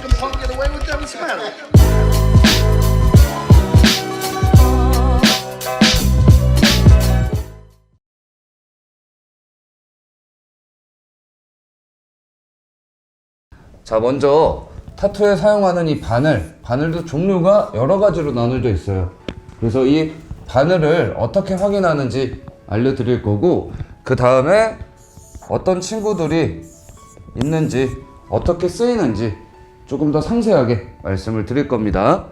the punk get away with them smelling. 자, 먼저 타투에 사용하는 이 바늘도 종류가 여러 가지로 나눠져 있어요. 그래서 이 바늘을 어떻게 확인하는지 알려드릴 거고, 그 다음에 어떤 친구들이 있는지, 어떻게 쓰이는지 조금 더 상세하게 말씀을 드릴 겁니다.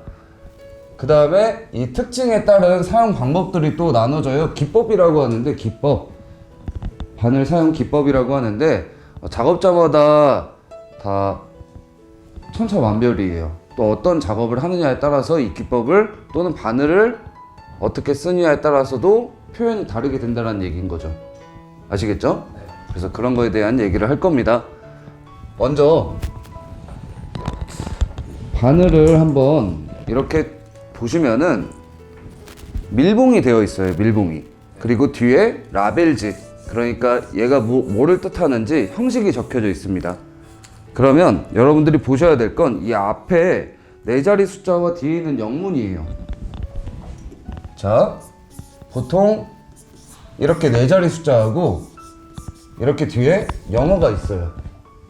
그 다음에 이 특징에 따른 사용 방법들이 또 나눠져요. 기법이라고 하는데, 기법, 바늘 사용 기법이라고 하는데, 작업자마다 다 천차만별이에요. 또 어떤 작업을 하느냐에 따라서 이 기법을 또는 바늘을 어떻게 쓰느냐에 따라서도 표현이 다르게 된다는 얘기인 거죠. 아시겠죠? 네. 그래서 그런 거에 대한 얘기를 할 겁니다. 먼저 바늘을 한번 이렇게 보시면은 밀봉이 되어 있어요. 밀봉이. 그리고 뒤에 라벨지, 그러니까 얘가 뭐를 뜻하는지 형식이 적혀져 있습니다. 그러면 여러분들이 보셔야 될 건 이 앞에 네 자리 숫자와 뒤에 있는 영문이에요. 자, 보통 이렇게 네 자리 숫자하고 이렇게 뒤에 영어가 있어요.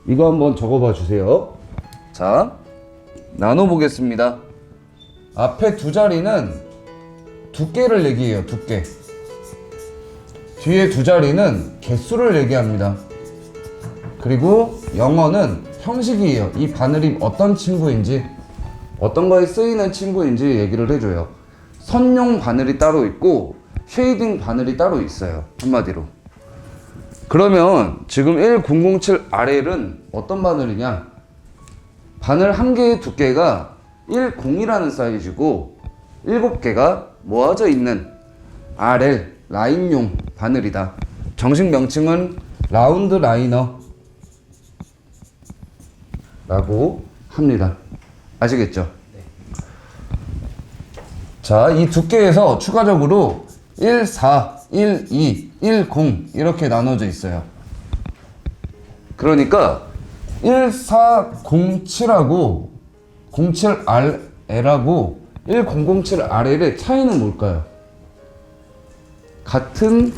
이거 한번 적어봐 주세요. 자, 나눠 보겠습니다. 앞에 두 자리는 두께를 얘기해요. 두께. 뒤에 두 자리는 개수를 얘기합니다. 그리고 영어는 형식이에요. 이 바늘이 어떤 친구인지, 어떤 거에 쓰이는 친구인지 얘기를 해줘요. 선용 바늘이 따로 있고 쉐이딩 바늘이 따로 있어요. 한마디로. 그러면 지금 1007RL은 어떤 바늘이냐? 바늘 한 개의 두께가 10이라는 사이즈고 7개가 모아져 있는 RL, 라인용 바늘이다. 정식 명칭은 라운드 라이너 라고 합니다. 아시겠죠? 네. 자, 이 두께에서 추가적으로 14, 12, 10 이렇게 나눠져 있어요. 그러니까 1407하고 07RL하고 1007RL의 차이는 뭘까요? 같은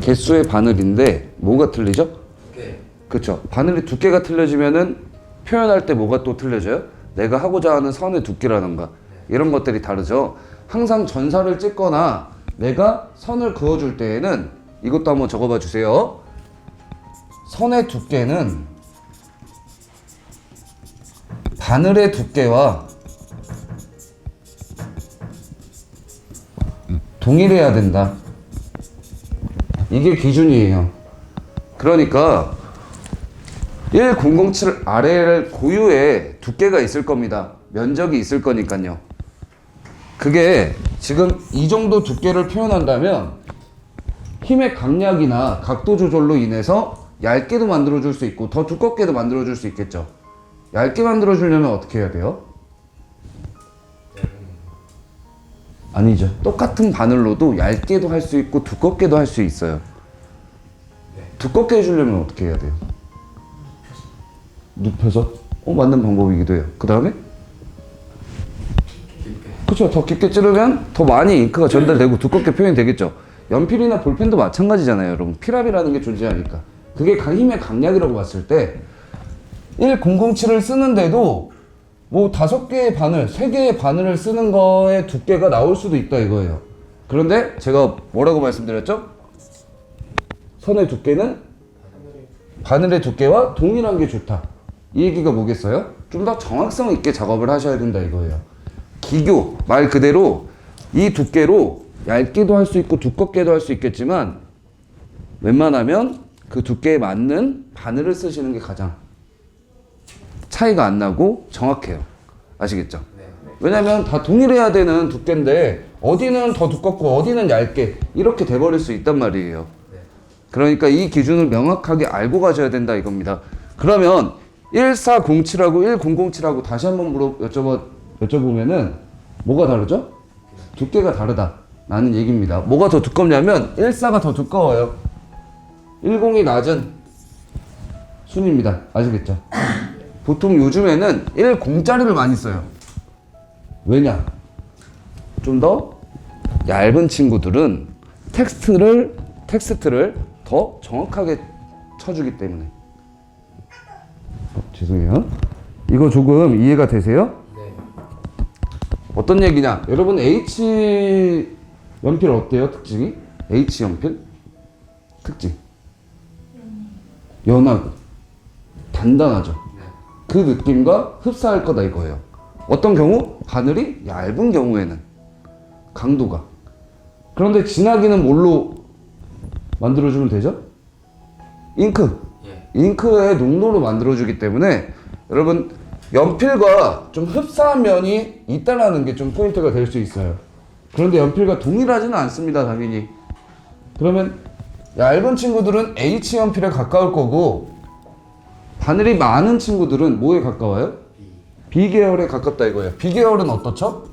개수의 바늘인데 뭐가 틀리죠? 두께. 그렇죠. 바늘의 두께가 틀려지면은 표현할 때 뭐가 또 틀려져요? 내가 하고자 하는 선의 두께라든가 이런 것들이 다르죠. 항상 전사를 찍거나 내가 선을 그어줄 때에는 이것도 한번 적어봐 주세요. 선의 두께는 바늘의 두께와 동일해야 된다. 이게 기준이에요. 그러니까 1007RL 고유의 두께가 있을 겁니다. 면적이 있을 거니까요. 그게 지금 이 정도 두께를 표현한다면 힘의 강약이나 각도 조절로 인해서 얇게도 만들어줄 수 있고 더 두껍게도 만들어줄 수 있겠죠. 얇게 만들어주려면 어떻게 해야 돼요? 아니죠. 똑같은 바늘로도 얇게도 할 수 있고 두껍게도 할 수 있어요. 두껍게 해주려면 어떻게 해야 돼요? 눕혀서? 맞는 방법이기도 해요. 그 다음에? 그쵸. 더 깊게 찌르면 더 많이 잉크가 전달되고 두껍게 표현이 되겠죠. 연필이나 볼펜도 마찬가지잖아요, 여러분. 필압이라는 게 존재하니까. 그게 힘의 강약이라고 봤을 때 1007을 쓰는데도 뭐 5개의 바늘, 3개의 바늘을 쓰는 거에 두께가 나올 수도 있다 이거예요. 그런데 제가 뭐라고 말씀드렸죠? 선의 두께는 바늘의 두께와 동일한 게 좋다. 이 얘기가 뭐겠어요? 좀 더 정확성 있게 작업을 하셔야 된다 이거예요. 기교, 말 그대로 이 두께로 얇게도 할 수 있고 두껍게도 할 수 있겠지만 웬만하면 그 두께에 맞는 바늘을 쓰시는 게 가장 차이가 안 나고 정확해요. 아시겠죠? 왜냐면 다 동일해야 되는 두께인데 어디는 더 두껍고 어디는 얇게 이렇게 돼버릴 수 있단 말이에요. 그러니까 이 기준을 명확하게 알고 가셔야 된다 이겁니다. 그러면 1407하고 1007하고 다시 한번 여쭤보면은 뭐가 다르죠? 두께가 다르다 라는 얘기입니다. 뭐가 더 두껍냐면 14가 더 두꺼워요. 10이 낮은 순입니다. 아시겠죠? 보통 요즘에는 10짜리를 많이 써요. 왜냐? 좀 더 얇은 친구들은 텍스트를 더 정확하게 쳐주기 때문에. 죄송해요. 이거 조금 이해가 되세요? 네. 어떤 얘기냐? 여러분 H 연필 어때요? 특징이? H 연필? 특징. 연하고 단단하죠. 그 느낌과 흡사할 거다 이거예요. 어떤 경우? 바늘이 얇은 경우에는 강도가. 그런데 진하기는 뭘로 만들어주면 되죠? 잉크. 잉크의 농도로 만들어주기 때문에 여러분 연필과 좀 흡사한 면이 있다라는 게 좀 포인트가 될 수 있어요. 그런데 연필과 동일하지는 않습니다, 당연히. 그러면 얇은 친구들은 H 연필에 가까울 거고 바늘이 많은 친구들은 뭐에 가까워요? B 계열에 가깝다 이거예요. B 계열은 어떻죠?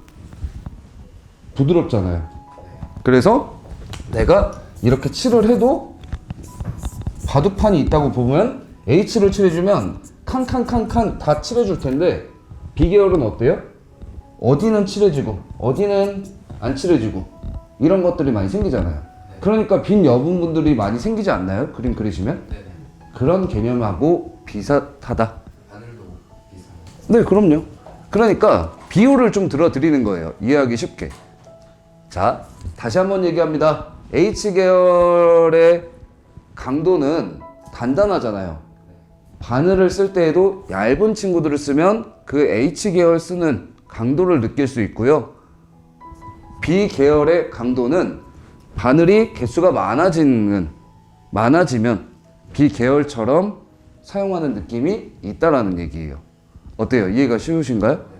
부드럽잖아요. 그래서 내가 이렇게 칠을 해도 바둑판이 있다고 보면 H를 칠해주면 칸칸칸칸 다 칠해줄 텐데 B 계열은 어때요? 어디는 칠해지고 어디는 안 칠해지고 이런 것들이 많이 생기잖아요. 그러니까 빈 여분분들이 많이 생기지 않나요? 그림 그리시면? 그런 개념하고 비슷하다. 바늘도 비슷한. 네, 그럼요. 그러니까 비율을 좀 들어드리는 거예요. 이해하기 쉽게. 자, 다시 한번 얘기합니다. H 계열의 강도는 단단하잖아요. 바늘을 쓸 때에도 얇은 친구들을 쓰면 그 H 계열 쓰는 강도를 느낄 수 있고요. B 계열의 강도는 바늘이 개수가 많아지면 B 계열처럼 사용하는 느낌이 있다라는 얘기예요. 어때요? 이해가 쉬우신가요?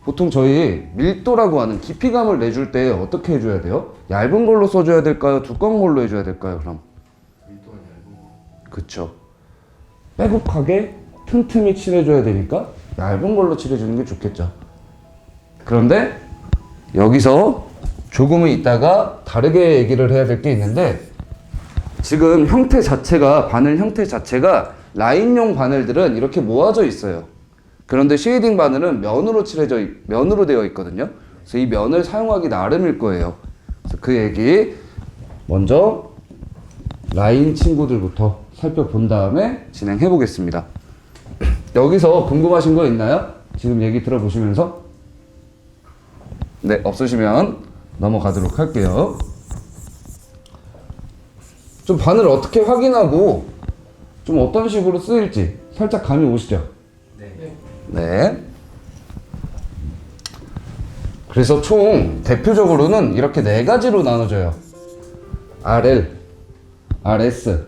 보통 저희 밀도라고 하는 깊이감을 내줄 때 어떻게 해줘야 돼요? 얇은 걸로 써줘야 될까요? 두꺼운 걸로 해줘야 될까요? 그럼 밀도가 얇은 거. 그쵸. 빼곡하게 틈틈이 칠해줘야 되니까 얇은 걸로 칠해주는 게 좋겠죠. 그런데 여기서 조금은 이따가 다르게 얘기를 해야 될 게 있는데 지금 형태 자체가 바늘 형태 자체가 라인용 바늘들은 이렇게 모아져 있어요. 그런데 쉐이딩 바늘은 면으로 되어 있거든요. 그래서 이 면을 사용하기 나름일 거예요. 그래서 그 얘기 먼저 라인 친구들부터 살펴본 다음에 진행해 보겠습니다. 여기서 궁금하신 거 있나요? 지금 얘기 들어보시면서? 네, 없으시면 넘어가도록 할게요. 좀 바늘 어떻게 확인하고 좀 어떤 식으로 쓰일지 살짝 감이 오시죠? 네. 그래서 총 대표적으로는 이렇게 네 가지로 나눠져요. RL, RS,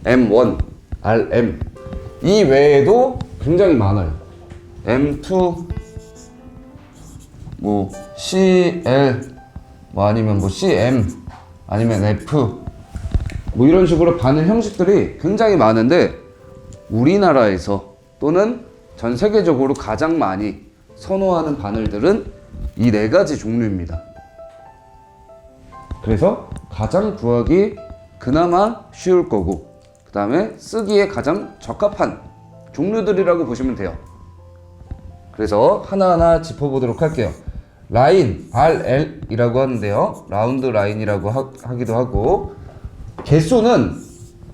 M1, RM. 이 외에도 굉장히 많아요. M2, 뭐 CL, 뭐 아니면 뭐 CM, 아니면 F, 뭐 이런 식으로 바늘 형식들이 굉장히 많은데 우리나라에서 또는 전 세계적으로 가장 많이 선호하는 바늘들은 이 네 가지 종류입니다. 그래서 가장 구하기 그나마 쉬울 거고 그 다음에 쓰기에 가장 적합한 종류들이라고 보시면 돼요. 그래서 하나하나 짚어보도록 할게요. 라인, RL이라고 하는데요. 라운드 라인이라고 하기도 하고 개수는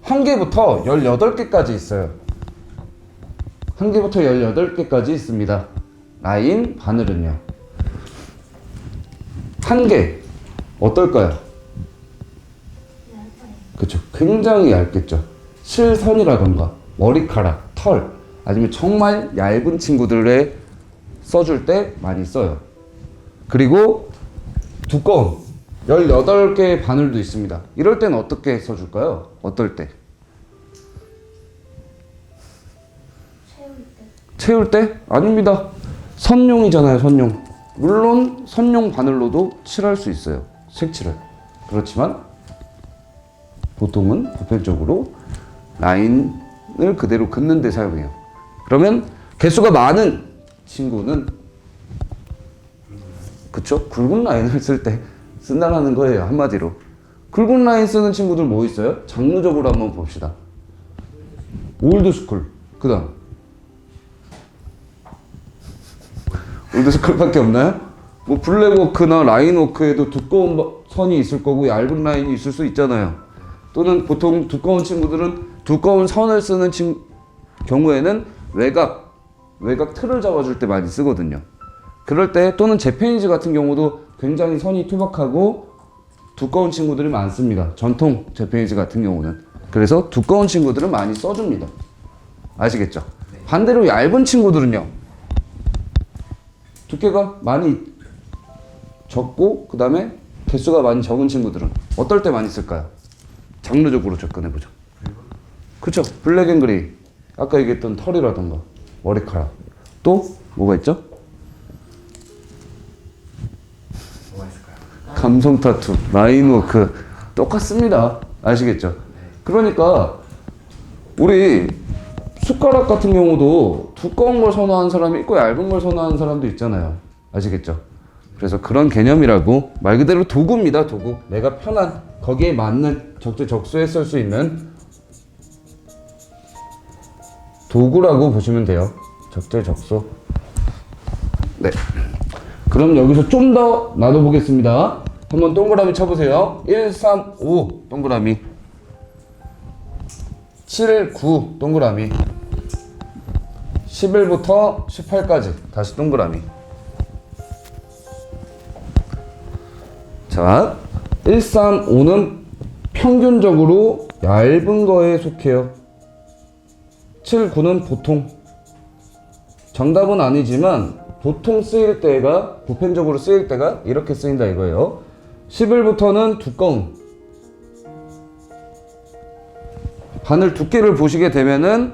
1개부터 18개까지 있어요. 1개부터 18개까지 있습니다. 라인, 바늘은요. 1개 어떨까요? 그쵸. 굉장히 얇겠죠. 실선이라던가 머리카락, 털 아니면 정말 얇은 친구들에 써줄 때 많이 써요. 그리고 두꺼운 18개의 바늘도 있습니다. 이럴 땐 어떻게 써줄까요? 어떨 때? 채울 때? 아닙니다. 선용이잖아요, 선용. 물론 선용 바늘로도 칠할 수 있어요. 색칠을. 그렇지만 보통은 보편적으로 라인을 그대로 긋는 데 사용해요. 그러면 개수가 많은 친구는 그쵸? 굵은 라인을 쓸 때 쓴다는 거예요. 한마디로. 굵은 라인 쓰는 친구들 뭐 있어요? 장르적으로 한번 봅시다. 올드스쿨. 그 다음 우드스컬밖에 없나요? 뭐 블랙워크나 라인워크에도 두꺼운 선이 있을 거고 얇은 라인이 있을 수 있잖아요. 또는 보통 두꺼운 친구들은 두꺼운 선을 쓰는 경우에는 외곽 틀을 잡아줄 때 많이 쓰거든요. 그럴 때 또는 제페니즈 같은 경우도 굉장히 선이 투박하고 두꺼운 친구들이 많습니다. 전통 제페니즈 같은 경우는. 그래서 두꺼운 친구들은 많이 써줍니다. 아시겠죠? 반대로 얇은 친구들은요. 두께가 많이 적고 그 다음에 개수가 많이 적은 친구들은 어떨 때 많이 쓸까요? 장르적으로 접근해보죠. 그쵸? 블랙 앤 그레이. 아까 얘기했던 털이라던가 머리카락. 또 뭐가 있죠? 뭐가 있을까요? 감성 타투, 라인워크 똑같습니다. 아시겠죠? 그러니까 우리 숟가락 같은 경우도 두꺼운 걸 선호하는 사람이 있고 얇은 걸 선호하는 사람도 있잖아요. 아시겠죠? 그래서 그런 개념이라고 말 그대로 도구입니다. 도구. 내가 편한 거기에 맞는 적재적소에 쓸 수 있는 도구라고 보시면 돼요. 적재적소. 네. 그럼 여기서 좀 더 나눠보겠습니다. 한번 동그라미 쳐보세요. 1, 3, 5 동그라미. 7, 9 동그라미. 11부터 18까지 다시 동그라미. 자, 1, 3, 5는 평균적으로 얇은 거에 속해요. 7, 9는 보통. 정답은 아니지만 보통 쓰일 때가, 보편적으로 쓰일 때가 이렇게 쓰인다 이거예요. 11부터는 두꺼운. 바늘 두께를 보시게 되면은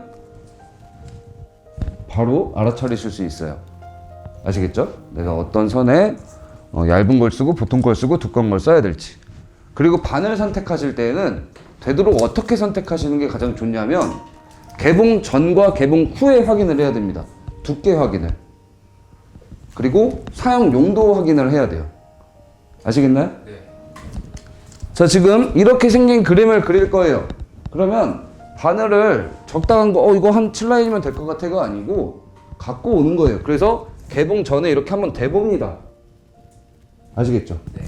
바로 알아차리실 수 있어요. 아시겠죠? 내가 어떤 선에 얇은 걸 쓰고 보통 걸 쓰고 두꺼운 걸 써야 될지. 그리고 바늘 선택하실 때에는 되도록 어떻게 선택하시는 게 가장 좋냐면 개봉 전과 개봉 후에 확인을 해야 됩니다. 두께 확인을. 그리고 사용 용도 확인을 해야 돼요. 아시겠나요? 네. 자, 지금 이렇게 생긴 그림을 그릴 거예요. 그러면 바늘을 적당한 거, 이거 한 7라인이면 될 것 같아가 아니고 갖고 오는 거예요. 그래서 개봉 전에 이렇게 한번 대봅니다. 아시겠죠? 네.